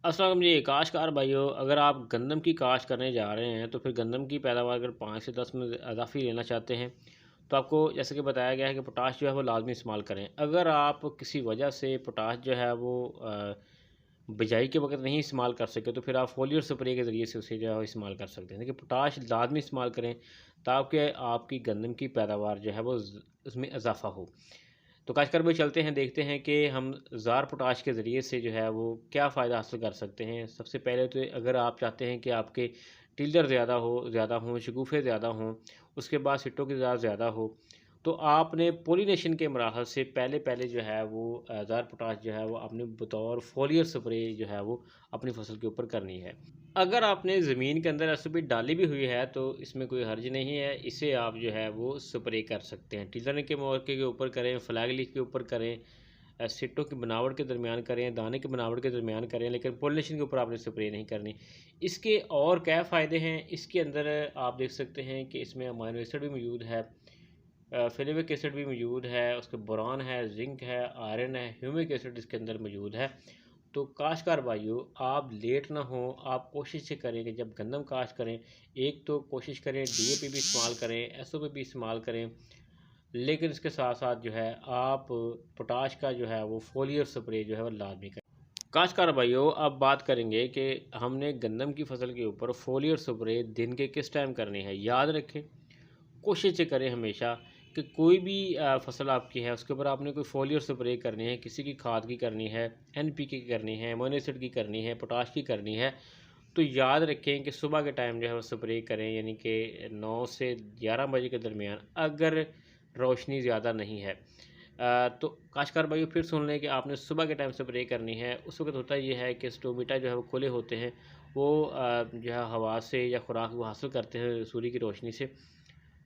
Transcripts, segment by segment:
अस्सलाम वालेकुम जी, काश्तकार भाइयों, अगर आप गंदम की काश्त करने जा रहे हैं तो फिर गंदम की पैदावार अगर 5 से 10 में इजाफ़ी लेना चाहते हैं तो आपको जैसे कि बताया गया है कि पोटाश जो है वो लाज़मी इस्तेमाल करें। अगर आप किसी वजह से पोटाश जो है वो बिजाई के वक़्त नहीं इस्तेमाल कर सके तो फिर आप फोलियर स्प्रे के ज़रिए से उसे जो है वो इस्तेमाल कर सकते हैं। देखिए पोटाश लाज़मी इस्तेमाल करें ताकि आपकी गंदम की पैदावार जो है वो उसमें इजाफ़ा हो। तो काश्तकार भाई चलते हैं, देखते हैं कि हम ज़ार पोटाश के ज़रिए से जो है वो क्या फ़ायदा हासिल कर सकते हैं। सबसे पहले तो अगर आप चाहते हैं कि आपके टिल्डर ज़्यादा हों, शगुफ़े ज़्यादा हों, उसके बाद सिट्टों की तादाद ज़्यादा हो, तो आपने पॉलिनेशन के मराहल से पहले जो है वो ज़ार पोटाश जो है वो आपने बतौर फोलियर स्प्रे जो है वो अपनी फसल के ऊपर करनी है। अगर आपने ज़मीन के अंदर एसओपी डाली भी हुई है तो इसमें कोई हर्ज नहीं है, इसे आप जो है वो स्प्रे कर सकते हैं। टिल्लर के मौके के ऊपर करें, फ्लैग लीफ के ऊपर करें, सिट्टों की बनावट के दरमियान करें, दाने की बनावट के दरमियान करें, लेकिन पॉलिनेशन के ऊपर आपने स्प्रे नहीं करनी। इसके और क्या फ़ायदे हैं, इसके अंदर आप देख सकते हैं कि इसमें अमाइनो एसिड भी मौजूद है, फेनोलिक एसिड भी मौजूद है, उसके बोरान है, ज़िंक है, आयरन है, ह्यूमिक एसिड इसके अंदर मौजूद है। तो काश्तकार भाइयों, आप लेट ना हों, आप कोशिश ये करें कि जब गंदम काश्त करें, एक तो कोशिश करें डीएपी भी इस्तेमाल करें, एसओपी भी इस्तेमाल करें, लेकिन इसके साथ-साथ जो है आप पोटाश का जो है वो फोलियर स्प्रे जो है वो लाज़मी करें। काश्तकार भाइयों, अब बात करेंगे कि हमने गंदम की फसल के ऊपर फोलियर स्प्रे दिन के किस टाइम करनी है। याद रखें, कोशिश ये करें हमेशा कि कोई भी फसल आपकी है उसके ऊपर आपने कोई फोलियर स्प्रे करनी है, किसी की खाद की करनी है, एनपीके की करनी है, अमोनो एसिड की करनी है, पोटाश की करनी है, तो याद रखें कि सुबह के टाइम जो है वो स्प्रे करें, यानी कि 9 से 11 बजे के दरमियान, अगर रोशनी ज़्यादा नहीं है। तो काश्तकार भाइयों फिर सुन लें कि आपने सुबह के टाइम स्प्रे करनी है। उस वक़्त होता ये है कि स्टोमेटा जो है वो खुले होते हैं, वो जो है हवा से या खुराक वो हासिल करते हैं सूर्य की रोशनी से।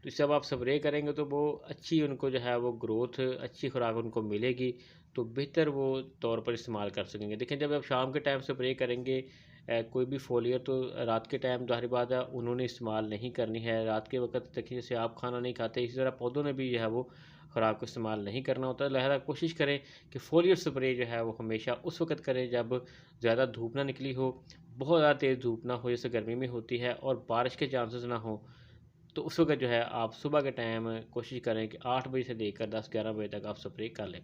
तो इससे अब आप स्प्रे करेंगे तो वो अच्छी उनको जो है वो ग्रोथ, अच्छी खुराक उनको मिलेगी, तो बेहतर वो तौर पर इस्तेमाल कर सकेंगे। देखें, जब आप शाम के टाइम स्प्रे करेंगे कोई भी फोलियर, तो रात के टाइम ज़ाहिर बात है उन्होंने इस्तेमाल नहीं करनी है। रात के वक़्त देखिए, जैसे आप खाना नहीं खाते, इसी तरह पौधों ने भी जो है वो खुराक को इस्तेमाल नहीं करना होता। लिहाजा कोशिश करें कि फोलियर स्प्रे जो है वो हमेशा उस वक़्त करें जब ज़्यादा धूप ना निकली हो, बहुत ज़्यादा तेज़ धूप ना हो जैसे गर्मी में होती है, और बारिश के चांसेस ना हो। तो उस वक़्त जो है आप सुबह के टाइम कोशिश करें कि 8 बजे से लेकर 10-11 बजे तक आप स्प्रे कर लें।